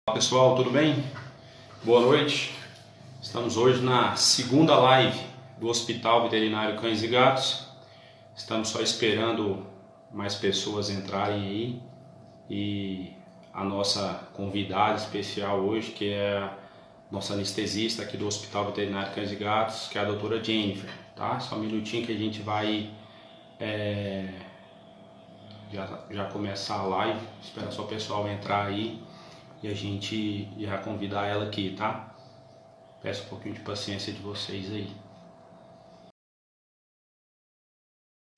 Olá pessoal, tudo bem? Boa noite. Estamos hoje na segunda live do Hospital Veterinário Cães e Gatos. Estamos só esperando mais pessoas entrarem aí e a nossa convidada especial hoje, que é a nossa anestesista aqui do Hospital Veterinário Cães e Gatos, que é a doutora Jennifer, tá? Só um minutinho que a gente vai já começar a live. Espera só o pessoal entrar aí e a gente já convidar ela aqui, tá? Peço um pouquinho de paciência de vocês aí.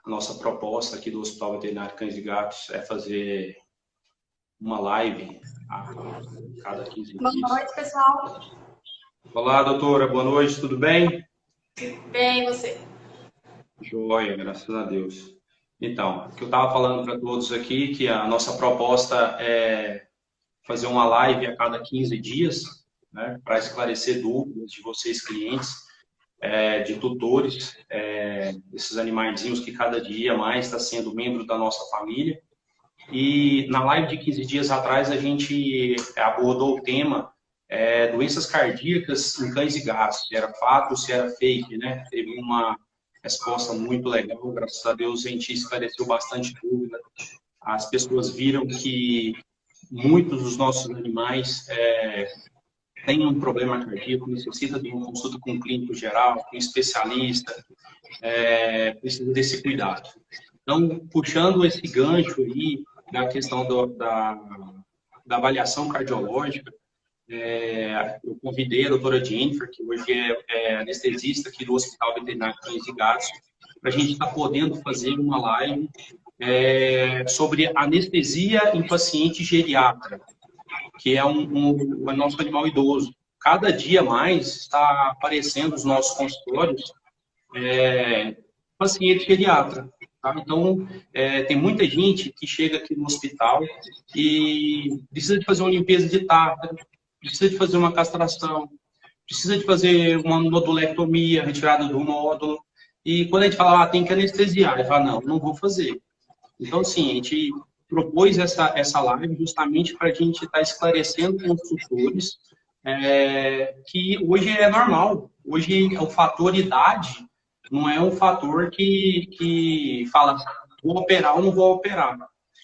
A nossa proposta aqui do Hospital Veterinário Cães e Gatos é fazer uma live a cada 15 dias. Boa noite, pessoal. Olá, doutora. Boa noite. Tudo bem? Bem, e você? Joia, graças a Deus. Então, o que eu estava falando para todos aqui, que a nossa proposta é fazer uma live a cada 15 dias, né, para esclarecer dúvidas de vocês, clientes, de tutores, desses animaizinhos que cada dia mais está sendo membro da nossa família. E na live de 15 dias atrás, a gente abordou o tema doenças cardíacas em cães e gatos, se era fato ou se era fake, né? Teve uma resposta muito legal, graças a Deus a gente esclareceu bastante dúvida. As pessoas viram que muitos dos nossos animais têm um problema cardíaco, necessita de uma consulta com um clínico geral, com um especialista, precisa desse cuidado. Então, puxando esse gancho aí da questão da avaliação cardiológica, eu convidei a doutora Jennifer, que hoje é anestesista aqui do Hospital Veterinário Cães e Gatos, para a gente estar podendo fazer uma live sobre anestesia em paciente geriatra, que é o nosso animal idoso. Cada dia mais está aparecendo nos nossos consultórios paciente geriatra. Tá? Então, tem muita gente que chega aqui no hospital e precisa de fazer uma limpeza de tártaro, precisa de fazer uma castração, precisa de fazer uma nodulectomia, retirada do nódulo. E quando a gente fala, tem que anestesiar, ele fala, não vou fazer. Então, sim, a gente propôs essa live justamente para a gente estar esclarecendo com os tutores que hoje é normal. Hoje, o fator idade não é um fator que fala, vou operar ou não vou operar.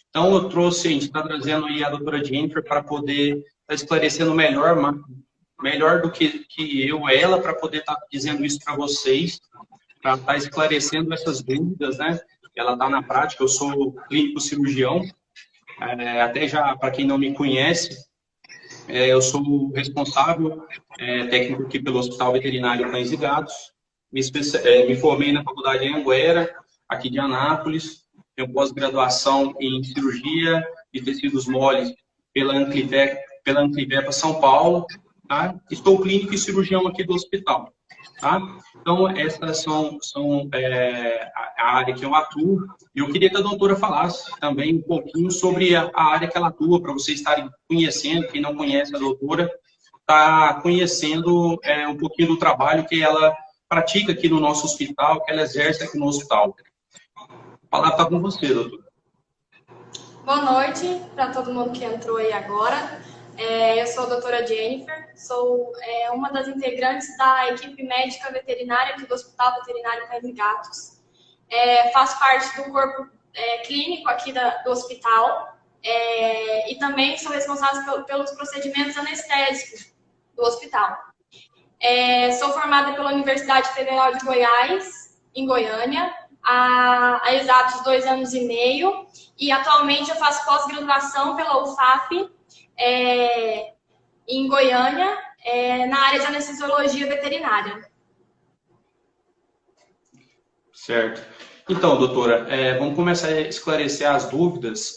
Então, eu trouxe, a gente está trazendo aí a doutora Jennifer para poder estar esclarecendo melhor do que eu, ela, para poder estar dizendo isso para vocês, para estar esclarecendo essas dúvidas, né? Ela está na prática, eu sou clínico cirurgião, até já, para quem não me conhece, eu sou responsável técnico aqui pelo Hospital Veterinário Cães e Gatos, me formei na Faculdade de Anhanguera, aqui de Anápolis, tenho pós-graduação em cirurgia de tecidos moles pela Anclivepa São Paulo, tá? Estou clínico e cirurgião aqui do hospital, tá? Então, essas são a área que eu atuo. E eu queria que a doutora falasse também um pouquinho sobre a área que ela atua, para vocês estarem conhecendo, quem não conhece a doutora, está conhecendo um pouquinho do trabalho que ela pratica aqui no nosso hospital, que ela exerce aqui no hospital. A palavra está com você, doutora. Boa noite para todo mundo que entrou aí agora. Eu sou a doutora Jennifer, sou uma das integrantes da equipe médica veterinária aqui do Hospital Veterinário Cães e Gatos. Faço parte do corpo clínico aqui do hospital e também sou responsável pelos procedimentos anestésicos do hospital. Sou formada pela Universidade Federal de Goiás, em Goiânia, há exatos 2 anos e meio, e atualmente eu faço pós-graduação pela UFAP, em Goiânia, na área de anestesiologia veterinária. Certo. Então, doutora, vamos começar a esclarecer as dúvidas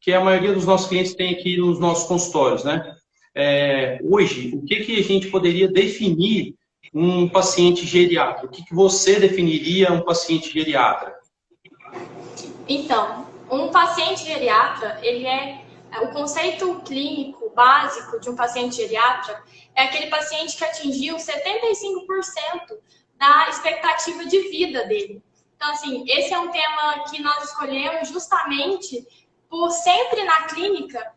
que a maioria dos nossos clientes tem aqui nos nossos consultórios, né? Hoje, o que a gente poderia definir um paciente geriatra? O que você definiria um paciente geriatra? Então, um paciente geriatra, o conceito clínico básico de um paciente geriatra é aquele paciente que atingiu 75% da expectativa de vida dele. Então, assim, esse é um tema que nós escolhemos justamente por sempre na clínica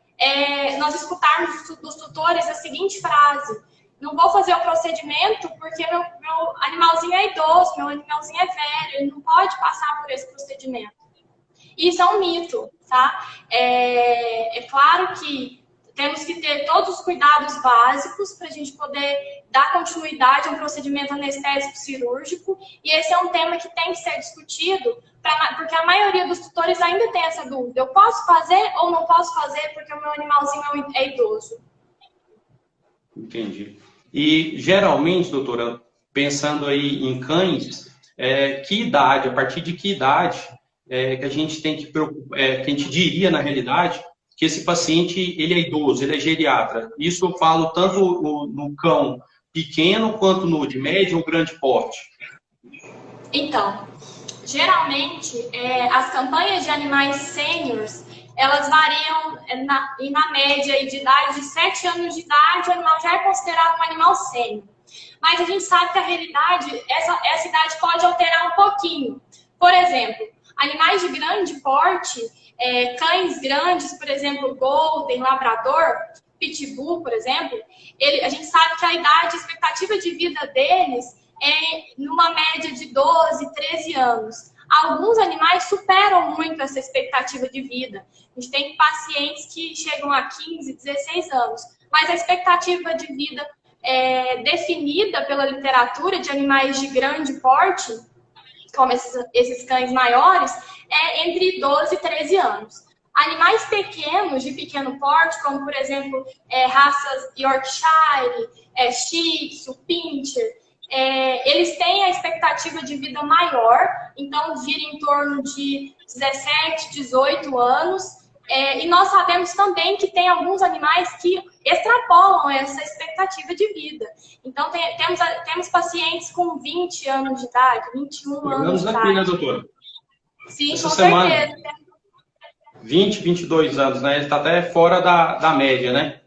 nós escutarmos dos tutores a seguinte frase: não vou fazer o procedimento porque meu animalzinho é idoso, meu animalzinho é velho, ele não pode passar por esse procedimento. Isso é um mito, tá? É claro que temos que ter todos os cuidados básicos para a gente poder dar continuidade a um procedimento anestésico cirúrgico, e esse é um tema que tem que ser discutido, porque a maioria dos tutores ainda tem essa dúvida: eu posso fazer ou não posso fazer porque o meu animalzinho é idoso? Entendi. E, geralmente, doutora, pensando aí em cães, que idade, a partir de que idade que a gente tem que a gente diria, na realidade, que esse paciente ele é idoso, ele é geriatra? Isso eu falo tanto no cão pequeno quanto no de médio ou grande porte. Então, geralmente, as campanhas de animais sêniors, elas variam na média de idade de 7 anos de idade, o animal já é considerado um animal sênior. Mas a gente sabe que a realidade, essa idade pode alterar um pouquinho. Por exemplo, animais de grande porte, cães grandes, por exemplo, Golden, Labrador, Pitbull, por exemplo, a gente sabe que a expectativa de vida deles é numa média de 12, 13 anos. Alguns animais superam muito essa expectativa de vida. A gente tem pacientes que chegam a 15, 16 anos. Mas a expectativa de vida definida pela literatura de animais de grande porte, como esses cães maiores, é entre 12 e 13 anos. Animais pequenos, de pequeno porte, como, por exemplo, raças Yorkshire, Shih Tzu, Pinscher, eles têm a expectativa de vida maior, então gira em torno de 17, 18 anos. E nós sabemos também que tem alguns animais que extrapolam essa expectativa de vida. Então, temos pacientes com 20 anos de idade, 21 anos de idade. Aqui, né, doutora? Sim, essa com semana, certeza. 20, 22 anos, né? Ele está até fora da média, né?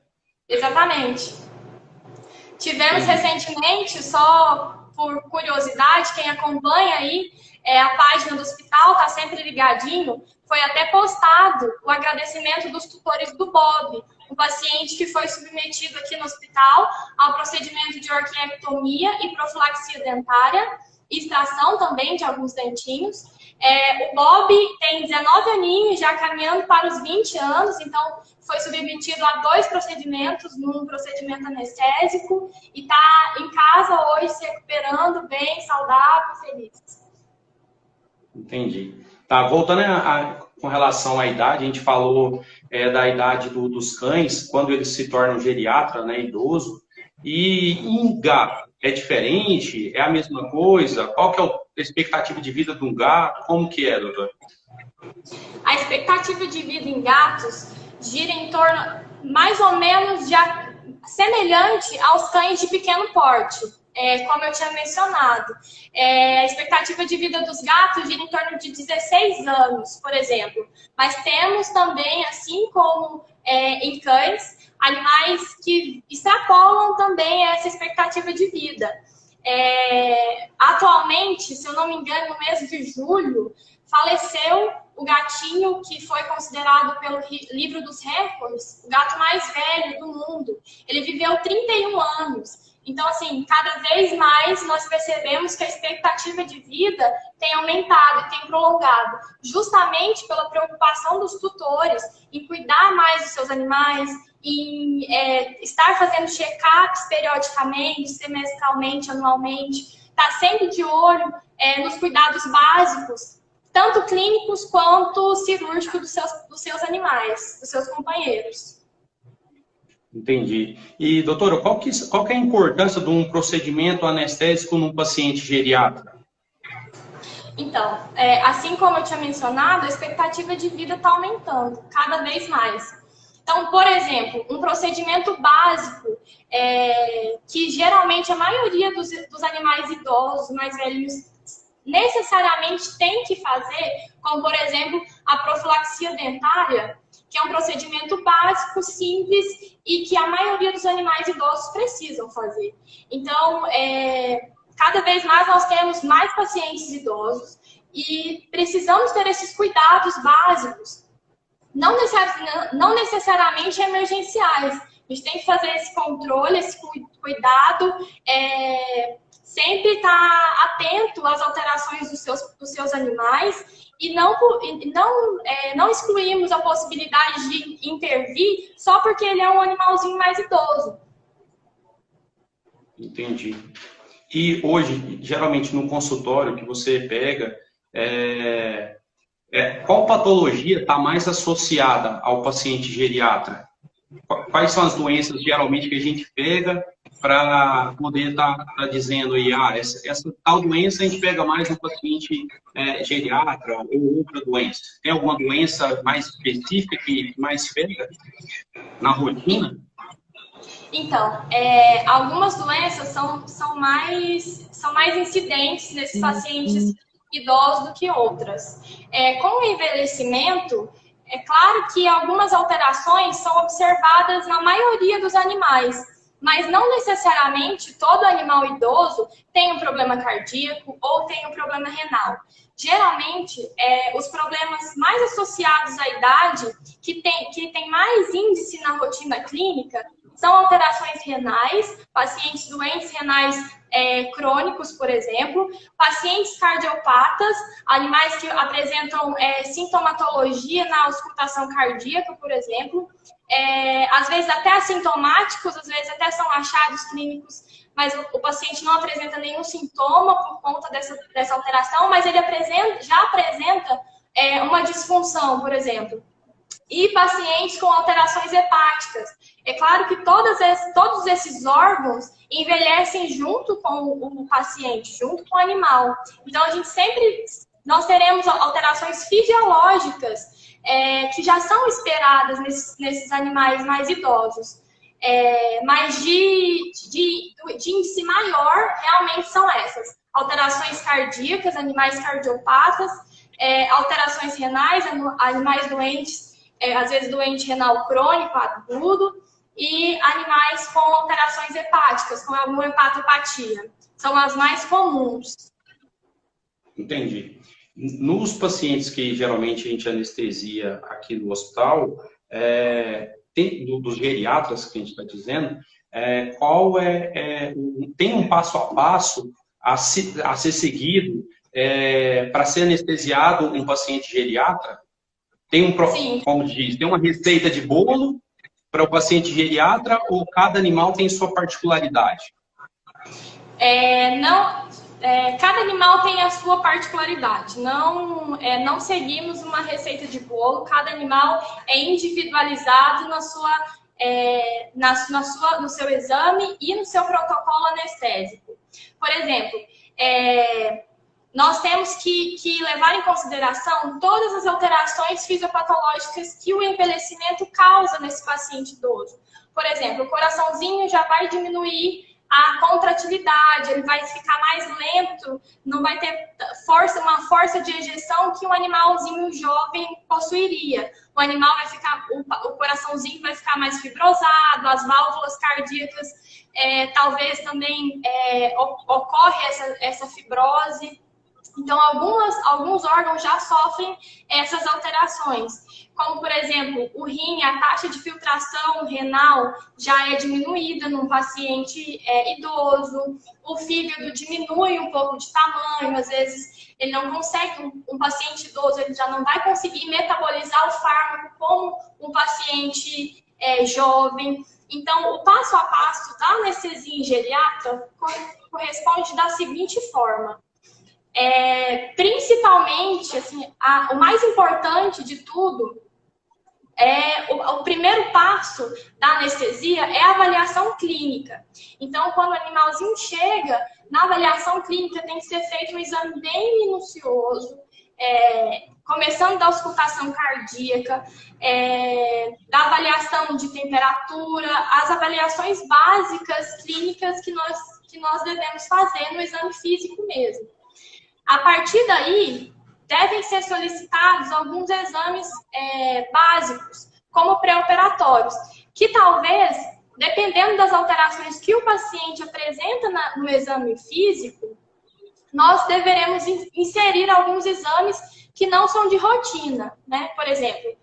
Exatamente. Tivemos recentemente, só por curiosidade, quem acompanha aí a página do hospital, está sempre ligadinho, foi até postado o agradecimento dos tutores do Bob, um paciente que foi submetido aqui no hospital ao procedimento de orquiectomia e profilaxia dentária, e extração também de alguns dentinhos. O Bob tem 19 aninhos, já caminhando para os 20 anos, então foi submetido a 2 procedimentos, num procedimento anestésico, e está em casa hoje se recuperando bem, saudável, feliz. Entendi. Tá, voltando com relação à idade, a gente falou da idade dos cães, quando eles se tornam geriatra, né, idoso, e em gato, é diferente? É a mesma coisa? Qual que é a expectativa de vida de um gato? Como que é, doutor? A expectativa de vida em gatos gira em torno, mais ou menos, semelhante aos cães de pequeno porte. Como eu tinha mencionado, a expectativa de vida dos gatos gira em torno de 16 anos, por exemplo. Mas temos também, assim como em cães, animais que extrapolam também essa expectativa de vida. Atualmente, se eu não me engano, no mês de julho, faleceu o gatinho que foi considerado pelo livro dos recordes o gato mais velho do mundo. Ele viveu 31 anos. Então, assim, cada vez mais nós percebemos que a expectativa de vida tem aumentado e tem prolongado, justamente pela preocupação dos tutores em cuidar mais dos seus animais, em estar fazendo check-ups periodicamente, semestralmente, anualmente, estar sempre de olho nos cuidados básicos, tanto clínicos quanto cirúrgicos dos seus animais, dos seus companheiros. Entendi. E, doutora, qual que é a importância de um procedimento anestésico num paciente geriatra? Então, assim como eu tinha mencionado, a expectativa de vida está aumentando cada vez mais. Então, por exemplo, um procedimento básico que geralmente a maioria dos animais idosos, mais velhos, necessariamente tem que fazer, como, por exemplo, a profilaxia dentária, que é um procedimento básico, simples e que a maioria dos animais idosos precisam fazer. Então, cada vez mais nós temos mais pacientes idosos e precisamos ter esses cuidados básicos não necessariamente emergenciais. A gente tem que fazer esse controle, esse cuidado, sempre estar atento às alterações dos seus animais e não excluímos a possibilidade de intervir só porque ele é um animalzinho mais idoso. Entendi. E hoje, geralmente no consultório que você pega, qual patologia está mais associada ao paciente geriatra? Quais são as doenças, geralmente, que a gente pega para poder estar dizendo aí, essa tal doença a gente pega mais no paciente geriatra ou outra doença? Tem alguma doença mais específica que mais pega na rotina? Então, algumas doenças são mais incidentes nesses pacientes idosos do que outras. Com o envelhecimento, é claro que algumas alterações são observadas na maioria dos animais, mas não necessariamente todo animal idoso tem um problema cardíaco ou tem um problema renal. Geralmente, os problemas mais associados à idade, que tem mais índice na rotina clínica, são alterações renais, pacientes doentes renais crônicos, por exemplo, pacientes cardiopatas, animais que apresentam sintomatologia na auscultação cardíaca, por exemplo, às vezes até assintomáticos, às vezes até são achados clínicos, mas o paciente não apresenta nenhum sintoma por conta dessa alteração, mas ele já apresenta uma disfunção, por exemplo. E pacientes com alterações hepáticas. É claro que todos esses órgãos envelhecem junto com o paciente, junto com o animal. Então, nós teremos alterações fisiológicas que já são esperadas nesses animais mais idosos. Mas de índice maior, realmente são essas. Alterações cardíacas, animais cardiopatas, alterações renais, animais doentes, às vezes doente renal crônico, agudo, e animais com alterações hepáticas, com alguma hepatopatia. São as mais comuns. Entendi. Nos pacientes que geralmente a gente anestesia aqui no hospital, dos geriatras que a gente está dizendo, tem um passo a passo a ser seguido para ser anestesiado um paciente geriatra? Como diz, tem uma receita de bolo para o paciente geriatra ou cada animal tem sua particularidade? Cada animal tem a sua particularidade. Não seguimos uma receita de bolo. Cada animal é individualizado no seu exame e no seu protocolo anestésico. Por exemplo, nós temos que levar em consideração todas as alterações fisiopatológicas que o envelhecimento causa nesse paciente idoso. Por exemplo, o coraçãozinho já vai diminuir a contratilidade, ele vai ficar mais lento, não vai ter uma força de ejeção que um animalzinho jovem possuiria. O coraçãozinho vai ficar mais fibrosado, as válvulas cardíacas talvez também ocorre essa fibrose. Então, alguns órgãos já sofrem essas alterações, como, por exemplo, o rim, a taxa de filtração renal já é diminuída num paciente idoso, o fígado diminui um pouco de tamanho, às vezes ele não consegue, um paciente idoso ele já não vai conseguir metabolizar o fármaco como um paciente jovem. Então, o passo a passo da anestesia em geriatra corresponde da seguinte forma. Principalmente, assim, o mais importante de tudo o primeiro passo da anestesia é a avaliação clínica. Então, quando o animalzinho chega, na avaliação clínica tem que ser feito um exame bem minucioso, começando da auscultação cardíaca, da avaliação de temperatura, as avaliações básicas clínicas que nós devemos fazer no exame físico mesmo. A partir daí, devem ser solicitados alguns exames básicos, como pré-operatórios, que talvez, dependendo das alterações que o paciente apresenta no exame físico, nós deveremos inserir alguns exames que não são de rotina, né? Por exemplo,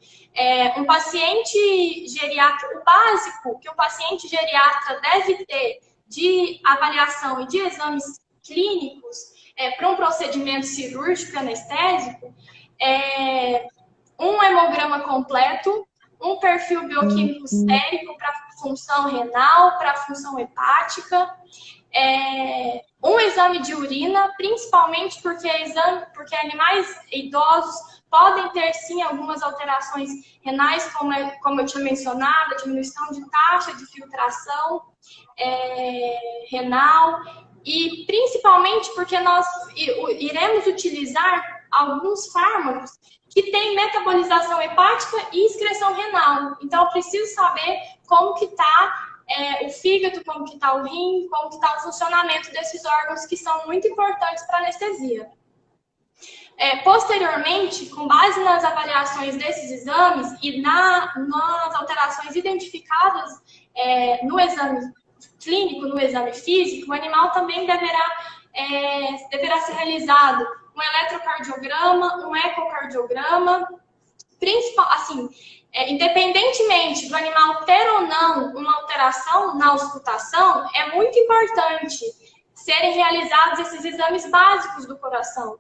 um paciente geriatra, o básico que o paciente geriatra deve ter de avaliação e de exames clínicos para um procedimento cirúrgico anestésico um hemograma completo, um perfil bioquímico sérico para função renal, para função hepática, um exame de urina, principalmente porque animais idosos podem ter, sim, algumas alterações renais, como eu tinha mencionado, a diminuição de taxa de filtração renal, e principalmente porque nós iremos utilizar alguns fármacos que têm metabolização hepática e excreção renal. Então, eu preciso saber como que está o fígado, como que está o rim, como que está o funcionamento desses órgãos que são muito importantes para a anestesia. Posteriormente, com base nas avaliações desses exames e nas alterações identificadas no exame clínico, no exame físico, o animal também deverá ser realizado um eletrocardiograma, um ecocardiograma, independentemente do animal ter ou não uma alteração na auscultação, é muito importante serem realizados esses exames básicos do coração.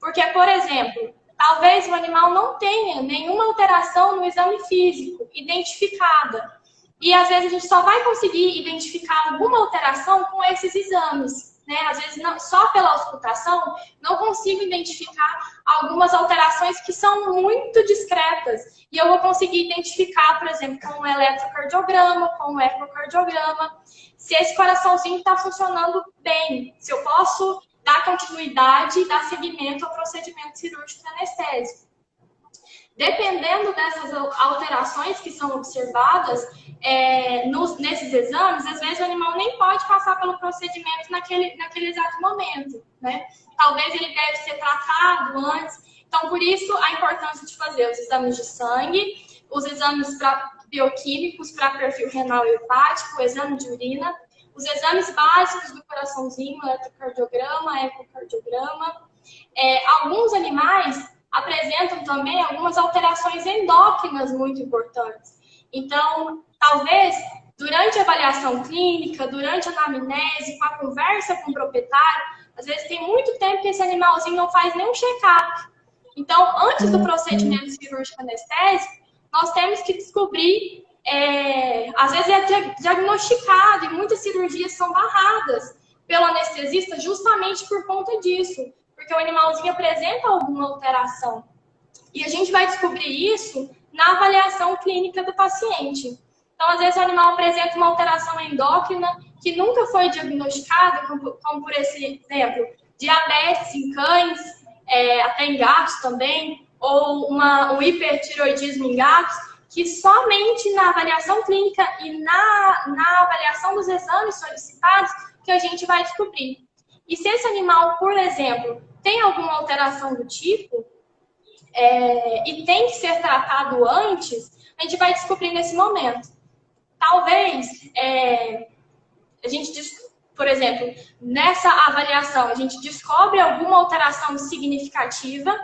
Porque, por exemplo, talvez o animal não tenha nenhuma alteração no exame físico identificada. E, às vezes, a gente só vai conseguir identificar alguma alteração com esses exames, né? Às vezes, só pela auscultação, não consigo identificar algumas alterações que são muito discretas. E eu vou conseguir identificar, por exemplo, com um eletrocardiograma, com um ecocardiograma, se esse coraçãozinho está funcionando bem, se eu posso dar continuidade e dar seguimento ao procedimento cirúrgico anestésico. Dependendo dessas alterações que são observadas nesses exames, às vezes o animal nem pode passar pelo procedimento naquele exato momento, né? Talvez ele deve ser tratado antes. Então, por isso, a importância de fazer os exames de sangue, os exames bioquímicos para perfil renal e hepático, o exame de urina, os exames básicos do coraçãozinho, eletrocardiograma, ecocardiograma. Alguns animais apresentam também algumas alterações endócrinas muito importantes. Então, talvez, durante a avaliação clínica, durante a anamnese, com a conversa com o proprietário, às vezes tem muito tempo que esse animalzinho não faz nenhum check-up. Então, antes do procedimento cirúrgico anestésico, nós temos que descobrir, às vezes é diagnosticado, e muitas cirurgias são barradas pelo anestesista justamente por conta disso, porque o animalzinho apresenta alguma alteração. E a gente vai descobrir isso na avaliação clínica do paciente. Então, às vezes, o animal apresenta uma alteração endócrina que nunca foi diagnosticada, como por exemplo, diabetes em cães, até em gatos também, ou um hipertiroidismo em gatos, que somente na avaliação clínica e na avaliação dos exames solicitados que a gente vai descobrir. E se esse animal, por exemplo, tem alguma alteração do tipo e tem que ser tratado antes, a gente vai descobrir nesse momento. Talvez a gente, por exemplo, nessa avaliação, a gente descobre alguma alteração significativa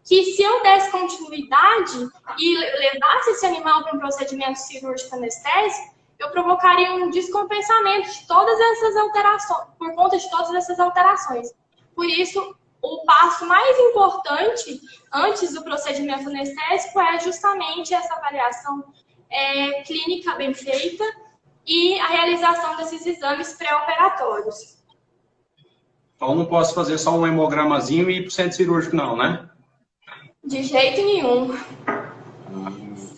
que, se eu desse continuidade e levasse esse animal para um procedimento cirúrgico anestésico, eu provocaria um descompensamento de todas essas alterações, por conta de todas essas alterações. Por isso, o passo mais importante antes do procedimento anestésico é justamente essa avaliação clínica bem feita e a realização desses exames pré-operatórios. Então, não posso fazer só um hemogramazinho e ir para o centro cirúrgico, não, né? De jeito nenhum.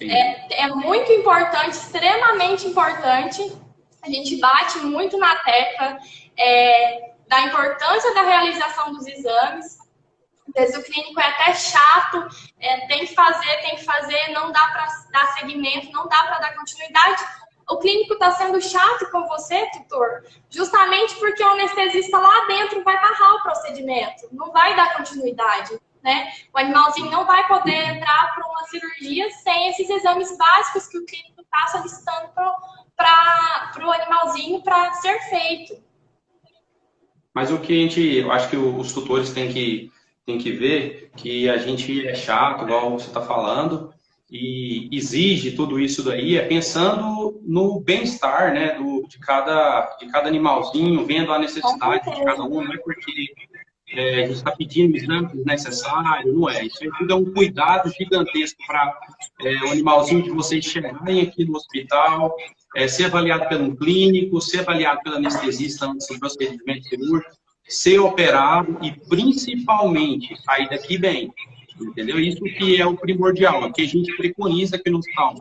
É muito importante, extremamente importante. A gente bate muito na tecla da importância da realização dos exames. Às vezes o clínico é até chato, tem que fazer, não dá para dar seguimento, não dá para dar continuidade. O clínico está sendo chato com você, tutor, justamente porque o anestesista lá dentro vai barrar o procedimento, não vai dar continuidade, né? O animalzinho não vai poder entrar para uma cirurgia sem esses exames básicos que o clínico está solicitando para o animalzinho para ser feito. Mas o que eu acho que os tutores têm que tem que ver que a gente é chato, igual você está falando, e exige tudo isso daí, pensando no bem-estar, né, de cada animalzinho, vendo a necessidade de cada um, não é porque a gente está pedindo o exame desnecessário, não é. Isso aí tudo é um cuidado gigantesco para o animalzinho de vocês chegarem aqui no hospital, ser avaliado pelo clínico, ser avaliado pelo anestesista antes do procedimento cirúrgico, ser operado e, principalmente, sair daqui bem. Entendeu? Isso que é o primordial, é o que a gente preconiza aqui no hospital.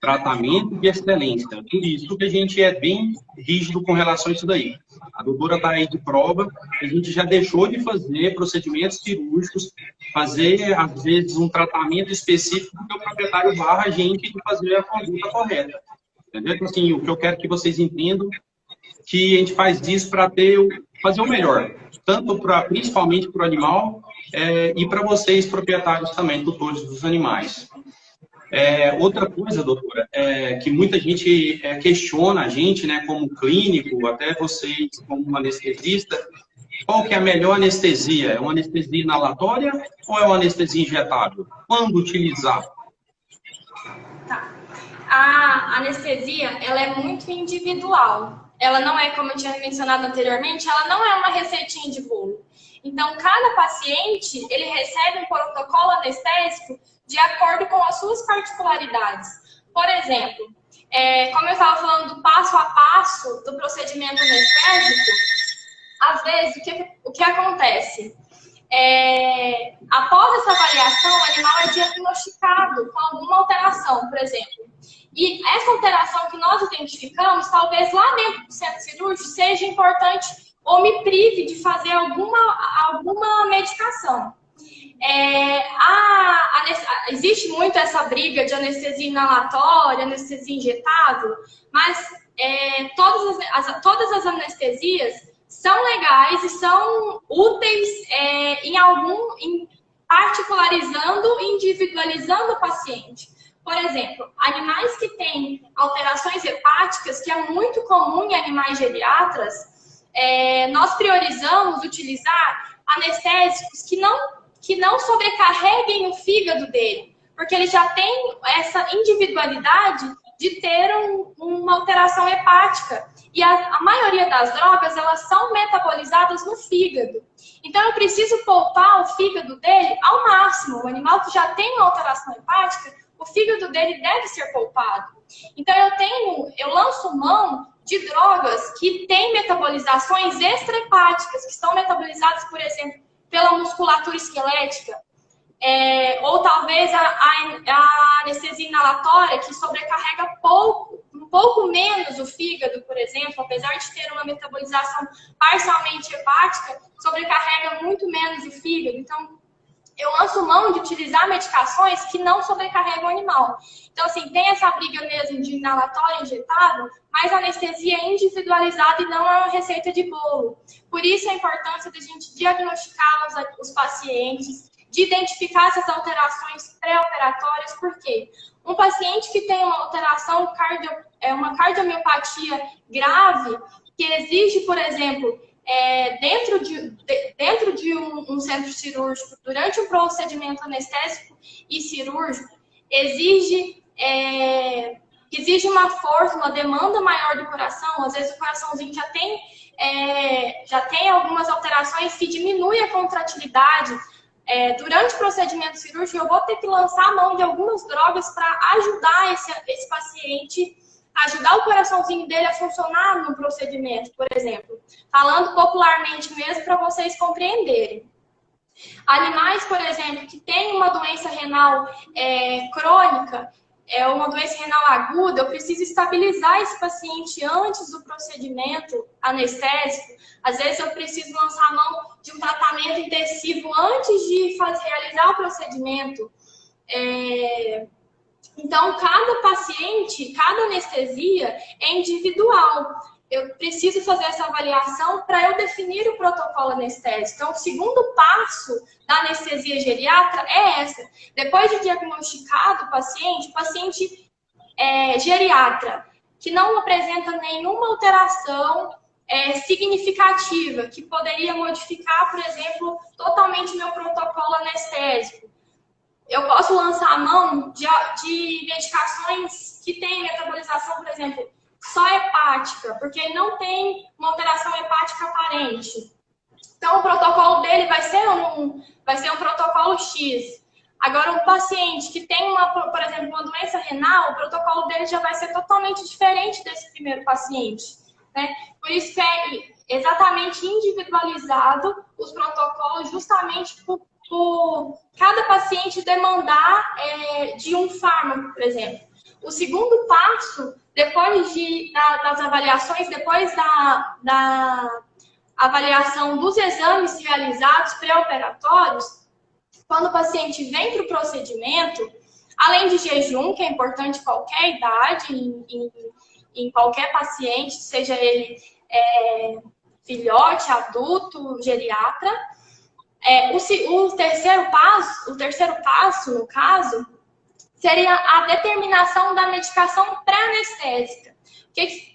Tratamento de excelência. Por isso que a gente é bem rígido com relação a isso daí. A doutora está aí de prova, a gente já deixou de fazer procedimentos cirúrgicos, fazer, às vezes, um tratamento específico, porque o proprietário barra a gente de fazer a conduta correta. Entendeu? Então, assim, o que eu quero que vocês entendam, que a gente faz isso para fazer o melhor, tanto principalmente para o animal e para vocês, proprietários também, tutores dos animais. Outra coisa, doutora, que muita gente questiona a gente, né, como clínico, até vocês como anestesista, qual que é a melhor anestesia? É uma anestesia inalatória ou é uma anestesia injetável? Quando utilizar? Tá. A anestesia, ela é muito individual. Ela não é, como eu tinha mencionado anteriormente, ela não é uma receitinha de bolo. Então, cada paciente, ele recebe um protocolo anestésico de acordo com as suas particularidades. Por exemplo, como eu estava falando do passo a passo do procedimento anestésico, às vezes, o que acontece? Após essa avaliação, o animal é diagnosticado com alguma alteração, por exemplo. E essa alteração que nós identificamos, talvez lá dentro do centro cirúrgico, seja importante ou me prive de fazer alguma medicação. Existe muito essa briga de anestesia inalatória, anestesia injetável, mas todas as anestesias são legais e são úteis em particularizando e individualizando o paciente. Por exemplo, animais que têm alterações hepáticas, que é muito comum em animais geriatras, nós priorizamos utilizar anestésicos que não sobrecarreguem o fígado dele, porque ele já tem essa individualidade de ter uma alteração hepática. E a maioria das drogas, elas são metabolizadas no fígado. Então, eu preciso poupar o fígado dele ao máximo. O animal que já tem uma alteração hepática, o fígado dele deve ser poupado. Então, eu lanço mão de drogas que têm metabolizações extrahepáticas, que estão metabolizadas, por exemplo, pela musculatura esquelética, ou talvez a anestesia inalatória, que sobrecarrega um pouco menos o fígado, por exemplo, apesar de ter uma metabolização parcialmente hepática, sobrecarrega muito menos o fígado. Então, eu lanço mão de utilizar medicações que não sobrecarregam o animal. Então, assim, tem essa briga mesmo de inalatório injetável, mas a anestesia é individualizada e não é uma receita de bolo. Por isso a importância da gente diagnosticar os pacientes, de identificar essas alterações pré-operatórias, porque um paciente que tem uma alteração, uma cardiomiopatia grave, que exige, por exemplo, dentro de um centro cirúrgico, durante um procedimento anestésico e cirúrgico, exige uma força, uma demanda maior do coração. Às vezes o coraçãozinho já tem algumas alterações que diminui a contratilidade. Durante o procedimento cirúrgico, eu vou ter que lançar a mão de algumas drogas para ajudar esse paciente, ajudar o coraçãozinho dele a funcionar no procedimento, por exemplo. Falando popularmente mesmo para vocês compreenderem. Animais, por exemplo, que têm uma doença renal crônica, uma doença renal aguda, eu preciso estabilizar esse paciente antes do procedimento anestésico. Às vezes eu preciso lançar a mão de um tratamento intensivo antes de realizar o procedimento. Então, cada paciente, cada anestesia é individual. Eu preciso fazer essa avaliação para eu definir o protocolo anestésico. Então, o segundo passo da anestesia geriatra é essa. Depois de diagnosticado o paciente geriatra, que não apresenta nenhuma alteração significativa, que poderia modificar, por exemplo, totalmente meu protocolo anestésico. Eu posso lançar a mão de medicações que têm metabolização, por exemplo, só hepática, porque não tem uma alteração hepática aparente. Então, o protocolo dele vai ser um protocolo X. Agora, um paciente que tem, por exemplo, uma doença renal, o protocolo dele já vai ser totalmente diferente desse primeiro paciente, né? Por isso que é exatamente individualizado os protocolos, justamente por cada paciente demandar de um fármaco, por exemplo. O segundo passo, depois das avaliações, depois da avaliação dos exames realizados pré-operatórios, quando o paciente vem para o procedimento, além de jejum, que é importante em qualquer idade, em qualquer paciente, seja ele filhote, adulto, geriatra, o terceiro passo, no caso, seria a determinação da medicação pré-anestésica.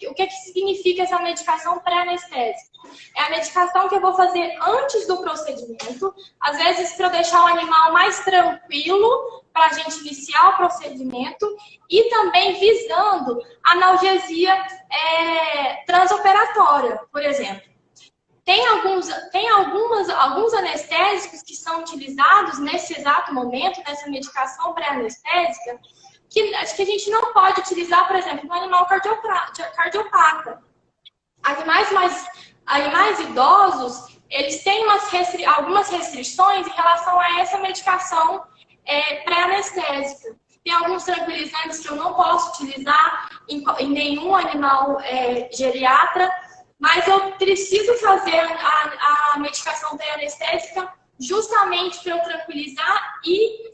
O que significa essa medicação pré-anestésica? É a medicação que eu vou fazer antes do procedimento, às vezes para eu deixar o animal mais tranquilo, para a gente iniciar o procedimento, e também visando analgesia transoperatória, por exemplo. Tem alguns anestésicos que são utilizados nesse exato momento, nessa medicação pré-anestésica, que a gente não pode utilizar, por exemplo, no animal cardiopata. Animais idosos, eles têm algumas restrições em relação a essa medicação pré-anestésica. Tem alguns tranquilizantes que eu não posso utilizar em nenhum animal geriatra, mas eu preciso fazer a medicação pré-anestésica justamente para eu tranquilizar e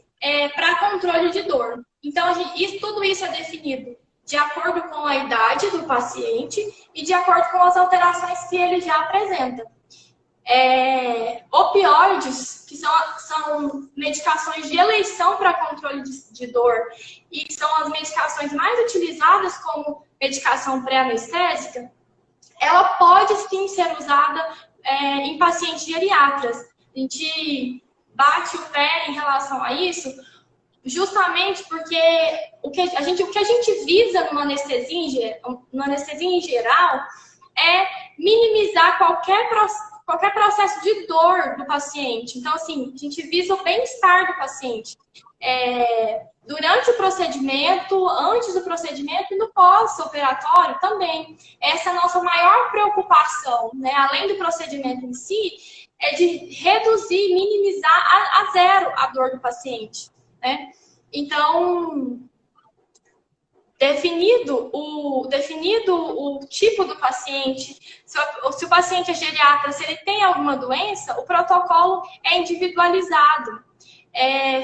para controle de dor. Então, tudo isso é definido de acordo com a idade do paciente e de acordo com as alterações que ele já apresenta. Opioides, que são medicações de eleição para controle de dor e são as medicações mais utilizadas como medicação pré-anestésica, ela pode sim ser usada em pacientes geriatras. A gente bate o pé em relação a isso, justamente porque o que a gente visa numa anestesia em geral é minimizar qualquer processo de dor do paciente. Então, assim, a gente visa o bem-estar do paciente. Durante o procedimento, antes do procedimento e no pós-operatório também. Essa é a nossa maior preocupação, né? Além do procedimento em si, é de reduzir, minimizar a zero a dor do paciente, né? Então, definido o tipo do paciente, se o paciente é geriatra, se ele tem alguma doença, o protocolo é individualizado,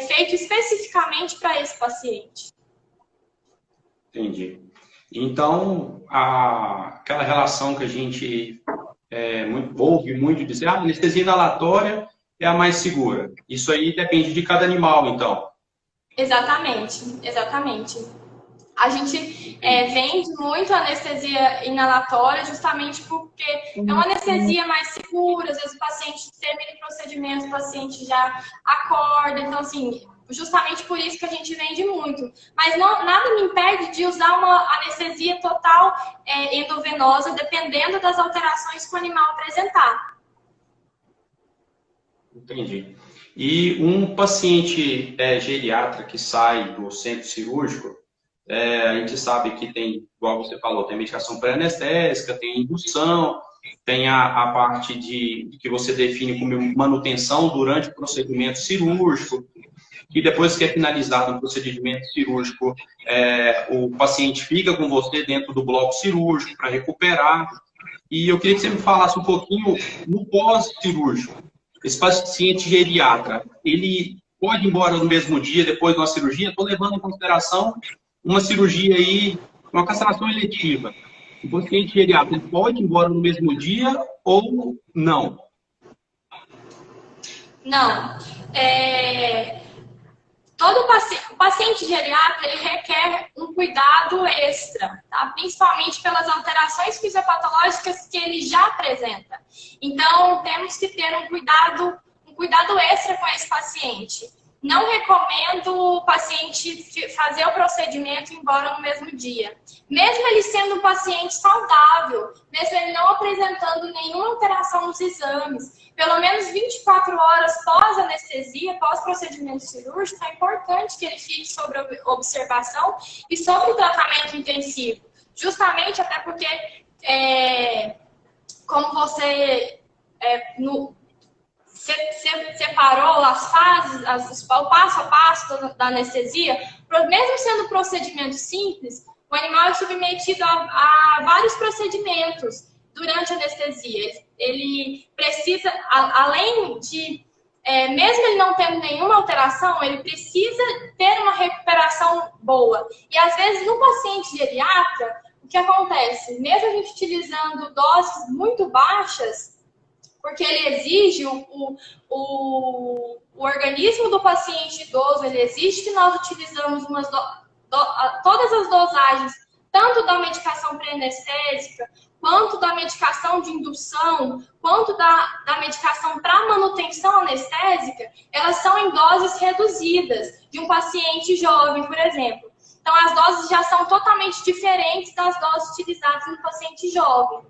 feito especificamente para esse paciente. Entendi. Então, aquela relação que a gente ouve muito dizer, a anestesia inalatória é a mais segura. Isso aí depende de cada animal, então. Exatamente. A gente vende muito anestesia inalatória justamente porque é uma anestesia mais segura, às vezes o paciente termina o procedimento, o paciente já acorda, então assim, justamente por isso que a gente vende muito. Mas nada me impede de usar uma anestesia total endovenosa, dependendo das alterações que o animal apresentar. Entendi. E um paciente geriatra que sai do centro cirúrgico, a gente sabe que tem, igual você falou, tem medicação pré-anestésica, tem indução, tem a parte que você define como manutenção durante o procedimento cirúrgico, e depois que é finalizado o procedimento cirúrgico, o paciente fica com você dentro do bloco cirúrgico para recuperar. E eu queria que você me falasse um pouquinho no pós-cirúrgico. Esse paciente geriatra, ele pode ir embora no mesmo dia, depois de uma cirurgia? Estou levando em consideração uma cirurgia aí, uma castração eletiva. O paciente geriatra, ele pode ir embora no mesmo dia ou não? Não. O paciente geriatra ele requer um cuidado extra, tá? Principalmente pelas alterações fisiopatológicas que ele já apresenta. Então, temos que ter um cuidado extra com esse paciente. Não recomendo o paciente fazer o procedimento e ir embora no mesmo dia. Mesmo ele sendo um paciente saudável, mesmo ele não apresentando nenhuma alteração nos exames, pelo menos 24 horas pós-anestesia, pós-procedimento cirúrgico, é importante que ele fique sobre observação e sobre o tratamento intensivo. Justamente até porque, como você separou as fases, o passo a passo da anestesia, mesmo sendo um procedimento simples, o animal é submetido a vários procedimentos durante a anestesia. Ele precisa, além de, mesmo ele não tendo nenhuma alteração, ele precisa ter uma recuperação boa. E às vezes no paciente geriatra, o que acontece? Mesmo a gente utilizando doses muito baixas, porque ele exige, o organismo do paciente idoso, ele exige que nós utilizamos todas as dosagens, tanto da medicação pré-anestésica, quanto da medicação de indução, quanto da medicação para manutenção anestésica, elas são em doses reduzidas, de um paciente jovem, por exemplo. Então, as doses já são totalmente diferentes das doses utilizadas no paciente jovem.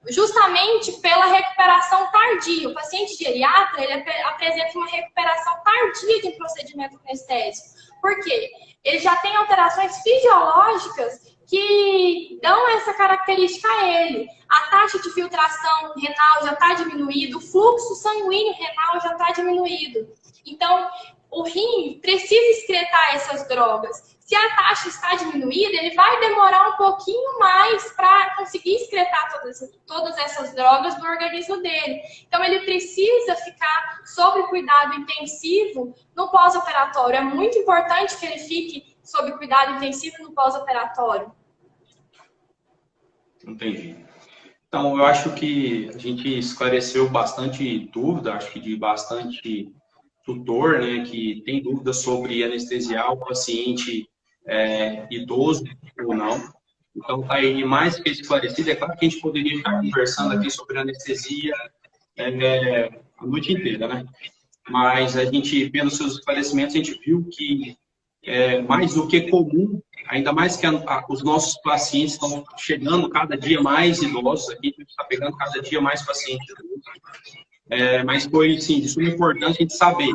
Justamente pela recuperação tardia. O paciente geriatra, ele apresenta uma recuperação tardia de um procedimento anestésico. Por quê? Ele já tem alterações fisiológicas que dão essa característica a ele. A taxa de filtração renal já está diminuída, o fluxo sanguíneo renal já está diminuído. Então, o rim precisa excretar essas drogas. Se a taxa está diminuída, ele vai demorar um pouquinho mais para conseguir excretar todas essas drogas do organismo dele. Então, ele precisa ficar sob cuidado intensivo no pós-operatório. É muito importante que ele fique sob cuidado intensivo no pós-operatório. Entendi. Então, eu acho que a gente esclareceu bastante dúvida, acho que de bastante tutor, né, que tem dúvidas sobre anestesiar o paciente idoso ou não. Então, está aí mais que esclarecido. É claro que a gente poderia estar conversando aqui sobre anestesia a noite inteira, né? Mas a gente, pelos seus esclarecimentos, a gente viu que mais do que comum, ainda mais que os nossos pacientes estão chegando cada dia mais idosos, aqui a gente está pegando cada dia mais pacientes idosos. Mas foi, sim, de suma importância a gente saber.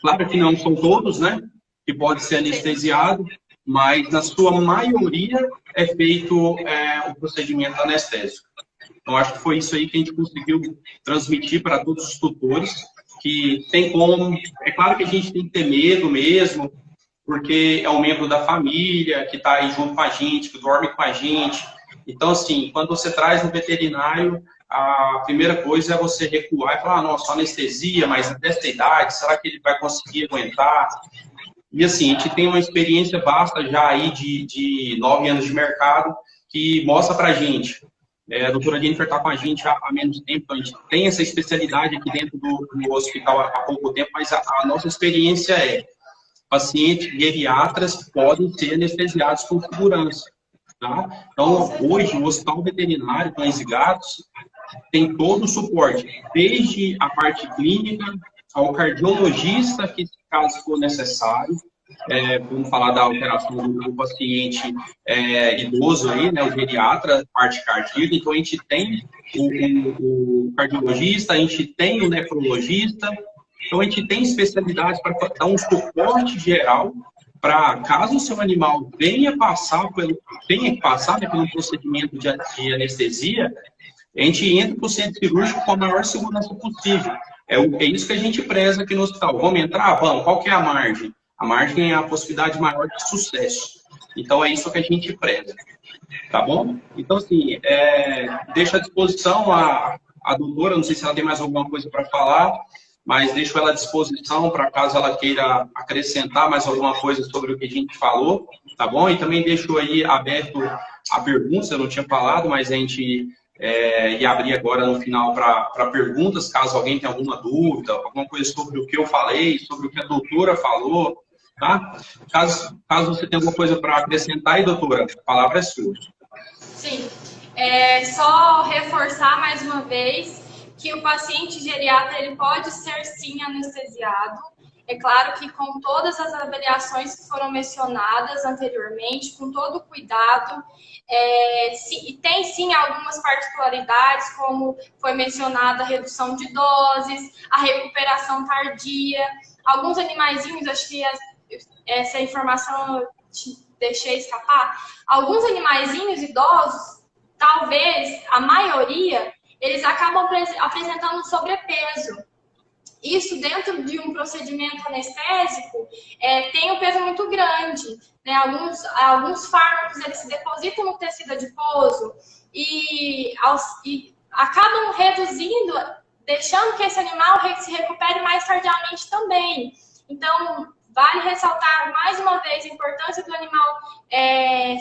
Claro que não são todos, né, que pode ser anestesiado, mas na sua maioria é feito o procedimento anestésico. Então, acho que foi isso aí que a gente conseguiu transmitir para todos os tutores, que tem como... É claro que a gente tem que ter medo mesmo, porque é um membro da família, que está aí junto com a gente, que dorme com a gente. Então, assim, quando você traz um veterinário, a primeira coisa é você recuar e falar, nossa, anestesia, mas dessa idade, será que ele vai conseguir aguentar? E assim, a gente tem uma experiência vasta já aí de 9 anos de mercado, que mostra pra gente. A doutora Jennifer está com a gente há menos tempo, então a gente tem essa especialidade aqui dentro do hospital há pouco tempo, mas a nossa experiência pacientes geriatras podem ser anestesiados com segurança. Tá? Então, hoje, o Hospital Veterinário Cães e Gatos tem todo o suporte, desde a parte clínica, ao cardiologista, que caso for necessário, vamos falar da alteração do paciente idoso aí, né, o geriatra, parte cardíaca, então a gente tem o cardiologista, a gente tem o nefrologista, então a gente tem especialidades para dar um suporte geral para caso o seu animal tenha que passar pelo procedimento de anestesia, a gente entra para o centro cirúrgico com a maior segurança possível. É isso que a gente preza aqui no hospital. Vamos entrar? Vamos. Qual que é a margem? A margem é a possibilidade maior de sucesso. Então, é isso que a gente preza. Tá bom? Então, assim, deixo à disposição a doutora, não sei se ela tem mais alguma coisa para falar, mas deixo ela à disposição para caso ela queira acrescentar mais alguma coisa sobre o que a gente falou, tá bom? E também deixo aí aberto a pergunta, eu não tinha falado, mas a gente e abrir agora no final para perguntas, caso alguém tenha alguma dúvida, alguma coisa sobre o que eu falei, sobre o que a doutora falou, tá? Caso você tenha alguma coisa para acrescentar aí, doutora, a palavra é sua. Sim, só reforçar mais uma vez que o paciente geriatra ele pode ser sim anestesiado. É claro que com todas as avaliações que foram mencionadas anteriormente, com todo o cuidado, e tem sim algumas particularidades, como foi mencionada a redução de doses, a recuperação tardia. Alguns animaizinhos, acho que essa informação eu deixei escapar, alguns animaizinhos idosos, talvez a maioria, eles acabam apresentando sobrepeso. Isso dentro de um procedimento anestésico tem um peso muito grande, né? Alguns fármacos eles se depositam no tecido adiposo e acabam reduzindo, deixando que esse animal se recupere mais tardiamente também. Então, vale ressaltar mais uma vez a importância do animal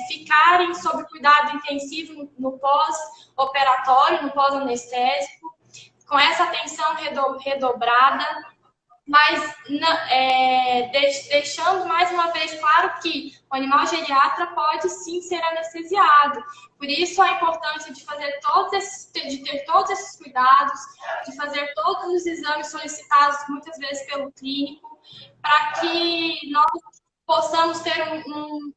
ficarem sob cuidado intensivo no pós-operatório, no pós-anestésico, com essa atenção redobrada, mas deixando mais uma vez claro que o animal geriatra pode sim ser anestesiado. Por isso a importância de fazer de ter todos esses cuidados, de fazer todos os exames solicitados muitas vezes pelo clínico, para que nós possamos ter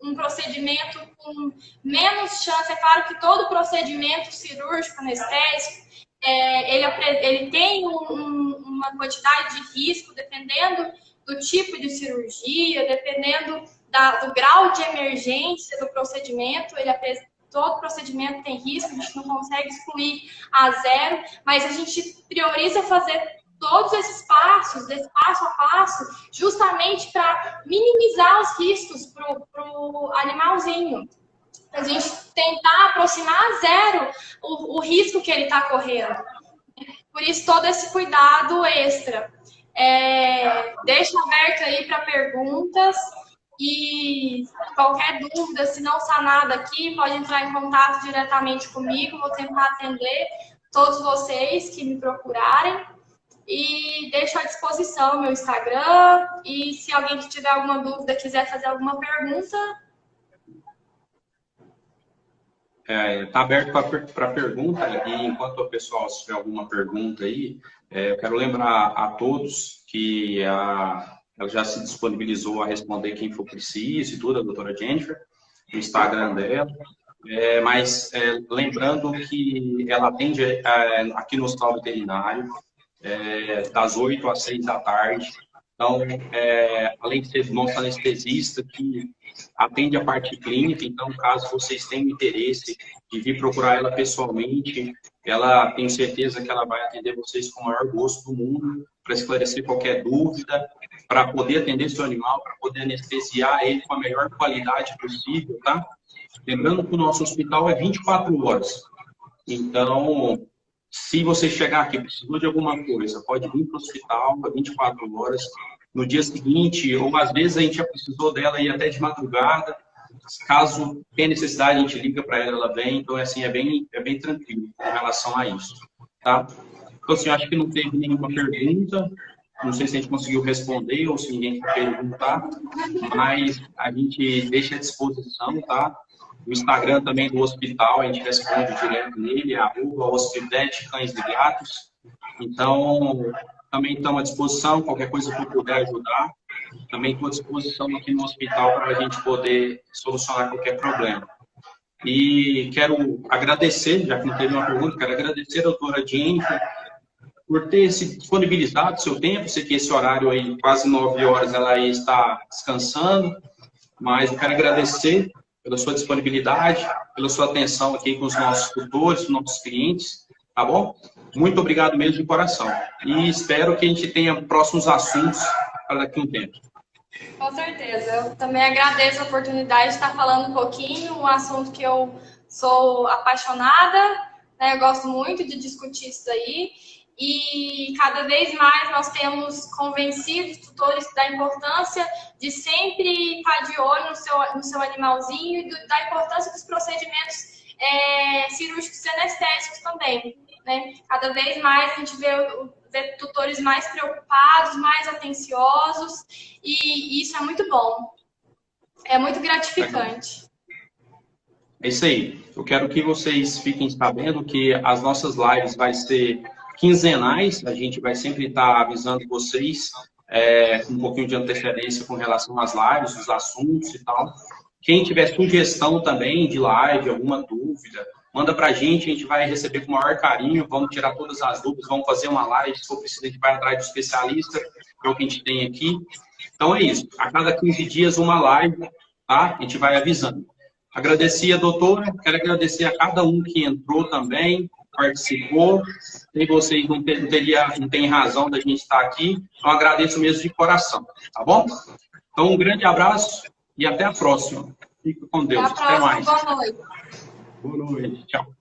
um procedimento com menos chance. É claro que todo procedimento cirúrgico anestésico ele tem uma quantidade de risco, dependendo do tipo de cirurgia, dependendo do grau de emergência do procedimento. Todo procedimento tem risco, a gente não consegue excluir a zero, mas a gente prioriza fazer todos esses passos, desse passo a passo, justamente para minimizar os riscos para o animalzinho. A gente tentar aproximar a zero o risco que ele está correndo. Por isso, todo esse cuidado extra. Deixa aberto aí para perguntas e qualquer dúvida, se não sanar aqui, pode entrar em contato diretamente comigo, vou tentar atender todos vocês que me procurarem. E deixo à disposição meu Instagram, e se alguém que tiver alguma dúvida, quiser fazer alguma pergunta... Está aberto para pergunta, e enquanto o pessoal tiver alguma pergunta aí, eu quero lembrar a todos que ela já se disponibilizou a responder quem for preciso e tudo, a doutora Jennifer, no Instagram dela, mas lembrando que ela atende aqui no Hospital Veterinário, das 8 às 6 da tarde. Então, além de ser nossa anestesista, que atende a parte clínica, então, caso vocês tenham interesse de vir procurar ela pessoalmente, ela tenho certeza que ela vai atender vocês com o maior gosto do mundo, para esclarecer qualquer dúvida, para poder atender seu animal, para poder anestesiar ele com a melhor qualidade possível, tá? Lembrando que o nosso hospital é 24 horas. Então, se você chegar aqui, precisou de alguma coisa, pode vir para o hospital, 24 horas. No dia seguinte, ou às vezes a gente já precisou dela ir até de madrugada. Caso tenha necessidade, a gente liga para ela, ela vem. Então, assim, é bem tranquilo em relação a isso, tá? Então, assim, acho que não teve nenhuma pergunta. Não sei se a gente conseguiu responder ou se ninguém quer perguntar, mas a gente deixa à disposição, tá? O Instagram também do hospital, a gente responde direto nele, @hospivet Cães e Gatos. Então, também estamos à disposição, qualquer coisa que eu puder ajudar. Também estou à disposição aqui no hospital para a gente poder solucionar qualquer problema. E quero agradecer, já que não teve uma pergunta, quero agradecer a doutora Jennifer por ter se disponibilizado seu tempo. Sei que esse horário aí, quase 9 horas, ela aí está descansando, mas eu quero agradecer pela sua disponibilidade, pela sua atenção aqui com os nossos tutores, os nossos clientes, tá bom? Muito obrigado mesmo de coração. E espero que a gente tenha próximos assuntos para daqui a um tempo. Com certeza. Eu também agradeço a oportunidade de estar falando um pouquinho, um assunto que eu sou apaixonada, né? Eu gosto muito de discutir isso aí. E cada vez mais nós temos convencido os tutores da importância de sempre estar de olho no seu animalzinho e da importância dos procedimentos cirúrgicos e anestésicos também, né? Cada vez mais a gente vê tutores mais preocupados, mais atenciosos, e isso é muito bom. É muito gratificante. É isso aí. Eu quero que vocês fiquem sabendo que as nossas lives vai ser quinzenais. A gente vai sempre estar avisando vocês com um pouquinho de antecedência com relação às lives, os assuntos e tal. Quem tiver sugestão também de live, alguma dúvida, manda pra gente vai receber com o maior carinho, vamos tirar todas as dúvidas, vamos fazer uma live, se for preciso a gente vai atrás do especialista, que é o que a gente tem aqui. Então é isso, a cada 15 dias uma live, tá? A gente vai avisando. Agradeci a doutora, quero agradecer a cada um que entrou também, participou. Sem vocês não tem razão da gente estar aqui, então agradeço mesmo de coração, tá bom? Então um grande abraço e até a próxima. Fique com Deus. Até a próxima, mais. boa noite. Boa noite, tchau.